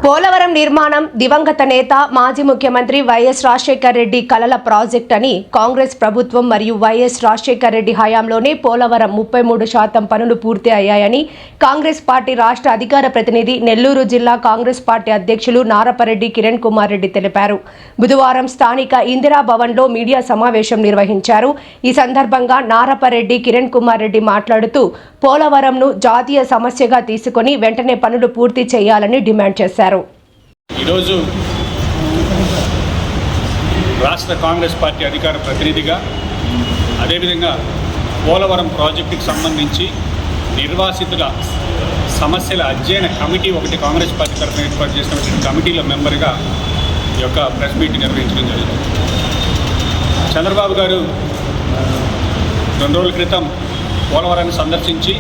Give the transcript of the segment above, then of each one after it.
పోలవరం నిర్మాణం దివంగత నేత మాజీ ముఖ్యమంత్రి వైఎస్ రాజశేఖర్ రెడ్డి కలల ప్రాజెక్ట్ అని కాంగ్రెస్ ప్రభుత్వం మరియు వైఎస్ రాజశేఖర్ రెడ్డి హయాంలోనే పోలవరం 33% పనులు పూర్తి అయ్యాయని కాంగ్రెస్ పార్టీ రాష్ట్ర అధికార ప్రతినిధి నెల్లూరు జిల్లా కాంగ్రెస్ పార్టీ అధ్యక్షులు నారపరెడ్డి కిరణ్ కుమార్ రెడ్డి తెలిపారు. బుధవారం స్థానిక ఇందిరా భవన్లో మీడియా సమావేశం నిర్వహించారు. ఈ సందర్భంగా నారపరెడ్డి కిరణ్ కుమార్ రెడ్డి మాట్లాడుతూ పోలవరంను జాతీయ సమస్యగా తీసుకొని వెంటనే పనులు పూర్తి చేయాలని డిమాండ్ చేశారు. ఈరోజు రాష్ట్ర కాంగ్రెస్ పార్టీ అధికార ప్రతినిధిగా అదేవిధంగా పోలవరం ప్రాజెక్టుకి సంబంధించి నిర్వాసితుల సమస్యల అధ్యయన కమిటీ ఒకటి కాంగ్రెస్ పార్టీ తరఫున ఏర్పాటు చేసినటువంటి కమిటీలో మెంబర్గా ఈ యొక్క ప్రెస్ మీట్ నిర్వహించడం జరిగింది. చంద్రబాబు గారు 2 రోజుల క్రితం పోలవరాన్ని సందర్శించి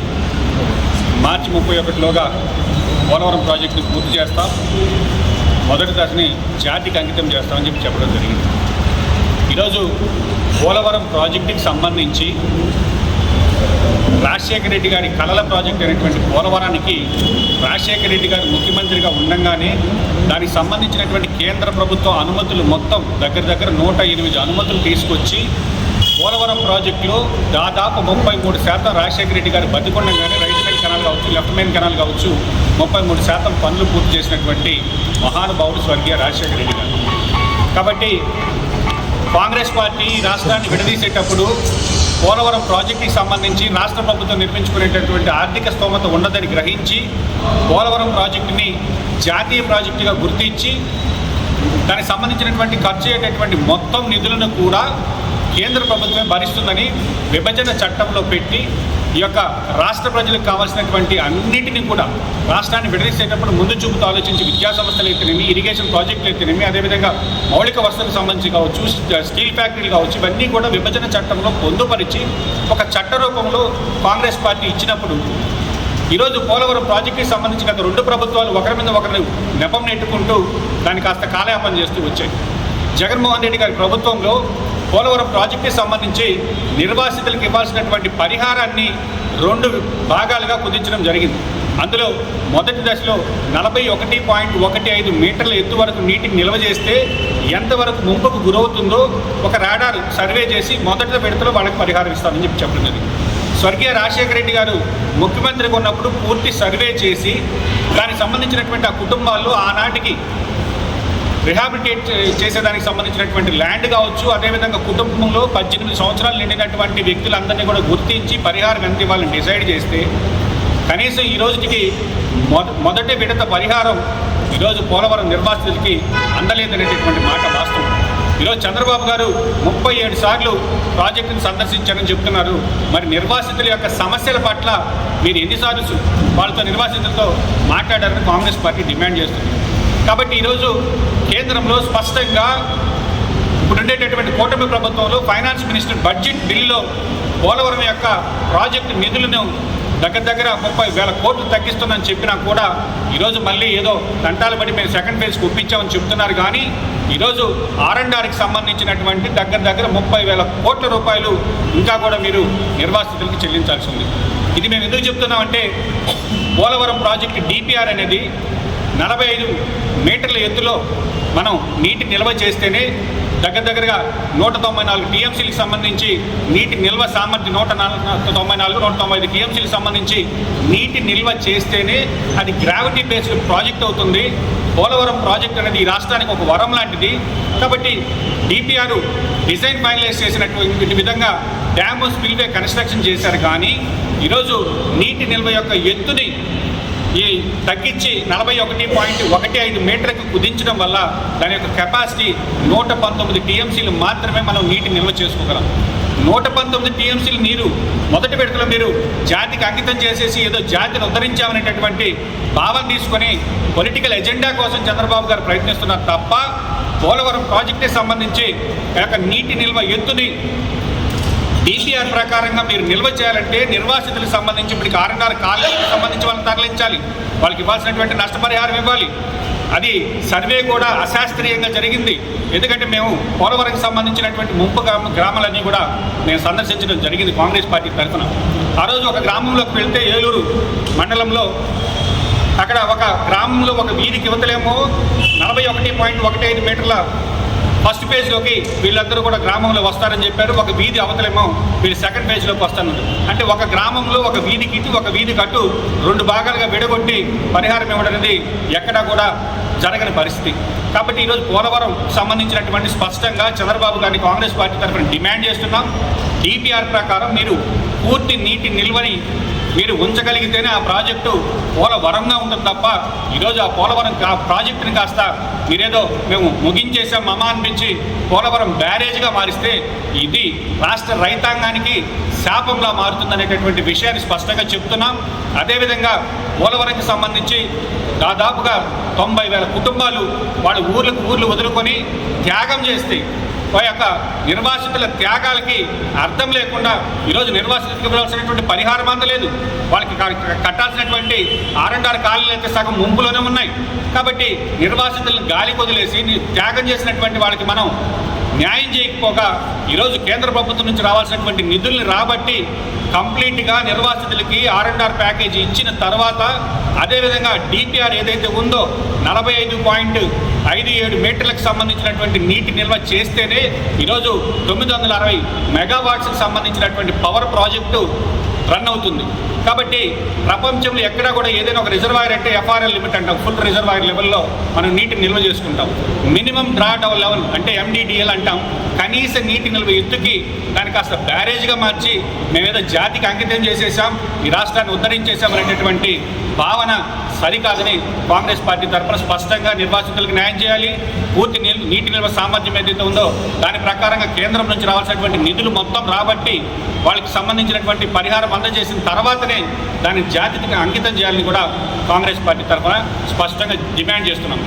మార్చి 31లోగా పోలవరం ప్రాజెక్టును పూర్తి చేస్తాం, మొదటి దశని జాతికి అంకితం చేస్తామని చెప్పడం జరిగింది. ఈరోజు పోలవరం ప్రాజెక్టుకి సంబంధించి రాజశేఖర రెడ్డి గారి కలల ప్రాజెక్టు అయినటువంటి పోలవరానికి రాజశేఖర రెడ్డి గారు ముఖ్యమంత్రిగా ఉండగానే దానికి సంబంధించినటువంటి కేంద్ర ప్రభుత్వం అనుమతులు మొత్తం దగ్గర 108 అనుమతులు తీసుకొచ్చి పోలవరం ప్రాజెక్టులో దాదాపు 33% రాజశేఖర రెడ్డి గారు బతికొండగానే రైట్ మెయిన్ కెనాల్ కావచ్చు, లెఫ్ట్ మెయిన్ కెనాల్ కావచ్చు 33% పనులు పూర్తి చేసినటువంటి మహానుభావుడు స్వర్గీయ రాజశేఖర రెడ్డి గారు. కాబట్టి కాంగ్రెస్ పార్టీ రాష్ట్రాన్ని విడదీసేటప్పుడు పోలవరం ప్రాజెక్టుకి సంబంధించి రాష్ట్ర ప్రభుత్వం నిర్మించుకునేటటువంటి ఆర్థిక స్తోమత ఉండదని గ్రహించి పోలవరం ప్రాజెక్టుని జాతీయ ప్రాజెక్టుగా గుర్తించి దానికి సంబంధించినటువంటి ఖర్చు అయ్యేటటువంటి మొత్తం నిధులను కూడా కేంద్ర ప్రభుత్వమే భరిస్తుందని విభజన చట్టంలో పెట్టి ఈ యొక్క రాష్ట్ర ప్రజలకు కావాల్సినటువంటి అన్నింటినీ కూడా రాష్ట్రాన్ని విడదీసేటప్పుడు ముందు చూపుతూ ఆలోచించి విద్యా సంస్థలు అయితేనేమి, ఇరిగేషన్ ప్రాజెక్టులు అయితేనేమి, అదేవిధంగా మౌలిక వసతులకు సంబంధించి కావచ్చు, స్టీల్ ఫ్యాక్టరీలు కావచ్చు, ఇవన్నీ కూడా విభజన చట్టంలో పొందుపరిచి ఒక చట్ట రూపంలో కాంగ్రెస్ పార్టీ ఇచ్చినప్పుడు ఈరోజు పోలవరం ప్రాజెక్టుకి సంబంధించి గత 2 ప్రభుత్వాలు ఒకరి మీద ఒకరు నెపం నెట్టుకుంటూ దాన్ని కాస్త కాలయాపన చేస్తూ వచ్చాయి. జగన్మోహన్ రెడ్డి గారి ప్రభుత్వంలో పోలవరం ప్రాజెక్టుకి సంబంధించి నిర్వాసితులకు ఇవ్వాల్సినటువంటి పరిహారాన్ని 2 భాగాలుగా కుదించడం జరిగింది. అందులో మొదటి దశలో 41.15 మీటర్ల ఎత్తు వరకు నీటిని నిల్వ చేస్తే ఎంతవరకు ముంపుకు గురవుతుందో ఒక రాడార్ సర్వే చేసి మొదటి విడతలో వాళ్ళకి పరిహారం ఇస్తామని చెప్పడం జరిగింది. స్వర్గీయ రాజశేఖర రెడ్డి గారు ముఖ్యమంత్రిగా ఉన్నప్పుడు పూర్తి సర్వే చేసి దానికి సంబంధించినటువంటి ఆ కుటుంబాల్లో ఆనాటికి రిహాబిలిటేట్ చేసేదానికి సంబంధించినటువంటి ల్యాండ్ కావచ్చు, అదేవిధంగా కుటుంబంలో 18 సంవత్సరాలు నిండినటువంటి వ్యక్తులందరినీ కూడా గుర్తించి పరిహారం ఎంత ఇవ్వాలని డిసైడ్ చేస్తే కనీసం ఈ రోజుకి మొదటి విడత పరిహారం ఈరోజు పోలవరం నిర్వాసితులకి అందలేదనేటటువంటి మాట వాస్తవం. ఈరోజు చంద్రబాబు గారు 37 సార్లు ప్రాజెక్టును సందర్శించారని చెప్తున్నారు. మరి నిర్వాసితుల యొక్క సమస్యల పట్ల మీరు ఎన్నిసార్లు వాళ్ళతో నిర్వాసితులతో మాట్లాడారని కాంగ్రెస్ పార్టీ డిమాండ్ చేస్తుంది. కాబట్టి ఈరోజు కేంద్రంలో స్పష్టంగా ఇప్పుడుండేటటువంటి కూటమి ప్రభుత్వంలో ఫైనాన్స్ మినిస్టర్ బడ్జెట్ బిల్లులో పోలవరం యొక్క ప్రాజెక్టు నిధులను దగ్గర 30,000 కోట్లు తగ్గిస్తుందని చెప్పినా కూడా ఈరోజు మళ్ళీ ఏదో తంటాలు పడి మేము సెకండ్ ఫేజ్కి ఒప్పించామని చెప్తున్నారు. కానీ ఈరోజు R&Rకి సంబంధించినటువంటి దగ్గర 30,000 కోట్ల రూపాయలు ఇంకా కూడా మీరు నిర్వాసితులకు చెల్లించాల్సి ఉంది. ఇది మేము ఎందుకు చెప్తున్నామంటే పోలవరం ప్రాజెక్టు DPR అనేది 45 మీటర్ల ఎత్తులో మనం నీటి నిల్వ చేస్తేనే దగ్గరగా 194 TMCలకు సంబంధించి నీటి నిల్వ సామర్థ్యం 195 TMCలకు సంబంధించి నీటి నిల్వ చేస్తేనే అది గ్రావిటీ బేస్డ్ ప్రాజెక్ట్ అవుతుంది. పోలవరం ప్రాజెక్ట్ అనేది ఈ రాష్ట్రానికి ఒక వరం లాంటిది. కాబట్టి DPR డిజైన్ ఫైనలైజ్ చేసినటువంటి విధంగా డ్యామ్ స్పిల్వే కన్స్ట్రక్షన్ చేశారు. కానీ ఈరోజు నీటి నిల్వ యొక్క ఎత్తుని తగ్గించి 41.15 మీటర్కి కుదించడం వల్ల దాని యొక్క కెపాసిటీ 119 TMCలు మాత్రమే మనం నీటి నిల్వ చేసుకోగలం. 119 TMCలు నీరు మొదటి విడతలో మీరు జాతికి అంకితం చేసేసి ఏదో జాతిని ఉద్ధరించామనేటటువంటి భావన తీసుకొని పొలిటికల్ ఎజెండా కోసం చంద్రబాబు గారు ప్రయత్నిస్తున్నారు తప్ప పోలవరం ప్రాజెక్టుకి సంబంధించి నీటి నిల్వ ఎత్తుని DPR ప్రకారంగా మీరు నిల్వ చేయాలంటే నిర్వాసితులకు సంబంధించి ఇప్పటికి R&R కాలేజీకి సంబంధించి వాళ్ళని తరలించాలి, వాళ్ళకి ఇవ్వాల్సినటువంటి నష్టపరిహారం ఇవ్వాలి. అది సర్వే కూడా అశాస్త్రీయంగా జరిగింది. ఎందుకంటే మేము పోలవరంకి సంబంధించినటువంటి ముంపు గ్రామాలన్నీ కూడా మేము సందర్శించడం జరిగింది కాంగ్రెస్ పార్టీ తరఫున. ఆ రోజు ఒక గ్రామంలోకి వెళ్తే ఏలూరు మండలంలో అక్కడ ఒక గ్రామంలో ఒక వీధికి ఇవతలేమో 41.15 మీటర్ల ఫస్ట్ ఫేజ్లోకి వీళ్ళందరూ కూడా గ్రామంలో వస్తారని చెప్పారు. ఒక వీధి అవతలేమో వీళ్ళు సెకండ్ ఫేజ్లోకి వస్తాను. అంటే ఒక గ్రామంలో ఒక వీధికి ఇటు ఒక వీధికి అటు 2 భాగాలుగా విడగొట్టి పరిహారం ఇవ్వడం అనేది ఎక్కడా కూడా జరగని పరిస్థితి. కాబట్టి ఈరోజు పోలవరం సంబంధించినటువంటి స్పష్టంగా చంద్రబాబు గారిని కాంగ్రెస్ పార్టీ తరఫున డిమాండ్ చేస్తున్నాం. డిపిఆర్ ప్రకారం మీరు పూర్తి నీటి నిల్వని మీరు ఉంచగలిగితేనే ఆ ప్రాజెక్టు పోలవరంగా ఉంటుంది తప్ప ఈరోజు ఆ పోలవరం ప్రాజెక్టుని కాస్త మీరేదో మేము ముగించేసాం మమ అనిపించి పోలవరం బ్యారేజ్గా మారిస్తే ఇది రాష్ట్ర రైతాంగానికి శాపంలా మారుతుందనేటటువంటి విషయాన్ని స్పష్టంగా చెప్తున్నాం. అదేవిధంగా పోలవరంకి సంబంధించి దాదాపుగా 90,000 కుటుంబాలు వాళ్ళ ఊర్లు వదులుకొని త్యాగం చేస్తే ఆ యొక్క నిర్వాసితుల త్యాగాలకి అర్థం లేకుండా ఈరోజు నిర్వాసితులకు ఇవ్వాల్సినటువంటి పరిహారం అందలేదు. వాళ్ళకి కట్టాల్సినటువంటి R&R కాలనీలు అయితే సగం ముంపులోనే ఉన్నాయి. కాబట్టి నిర్వాసితులను గాలికి వదిలేసి త్యాగం చేసినటువంటి వాళ్ళకి మనం న్యాయం చేయకపోగా ఈరోజు కేంద్ర ప్రభుత్వం నుంచి రావాల్సినటువంటి నిధుల్ని రాబట్టి కంప్లీట్గా నిర్వాసితులకి R&R ప్యాకేజీ ఇచ్చిన తర్వాత అదేవిధంగా డిపిఆర్ ఏదైతే ఉందో 45.57 మీటర్లకు సంబంధించినటువంటి నీటి నిల్వ చేస్తేనే ఈరోజు 960 మెగావాట్స్కి సంబంధించినటువంటి పవర్ ప్రాజెక్టు రన్ అవుతుంది. కాబట్టి ప్రపంచంలో ఎక్కడా కూడా ఏదైనా ఒక రిజర్వాయర్ అంటే FRL లిమిట్ అంటాం, ఫుల్ రిజర్వాయర్ లెవెల్లో మనం నీటిని నిల్వ చేసుకుంటాం. మినిమం డ్రాడౌన్ లెవెల్ అంటే MDDL అంటాం. కనీస నీటి నిల్వ ఎత్తుకి దాన్ని కాస్త బ్యారేజ్గా మార్చి మేమేదో జాతికి అంకితం చేసేసాం, ఈ రాష్ట్రాన్ని ఉద్ధరించేసాం అనేటటువంటి భావన సరికాదని కాంగ్రెస్ పార్టీ తరఫున స్పష్టంగా నిర్వాసితులకు న్యాయం చేయాలి. పూర్తి నీటి నిల్వ సామర్థ్యం ఏదైతే ఉందో దాని ప్రకారంగా కేంద్రం నుంచి రావాల్సినటువంటి నిధులు మొత్తం రాబట్టి వాళ్ళకి సంబంధించినటువంటి పరిహారం అందజేసిన తర్వాతనే దాన్ని జాతికి అంకితం చేయాలని కూడా కాంగ్రెస్ పార్టీ తరఫున స్పష్టంగా డిమాండ్ చేస్తున్నాం.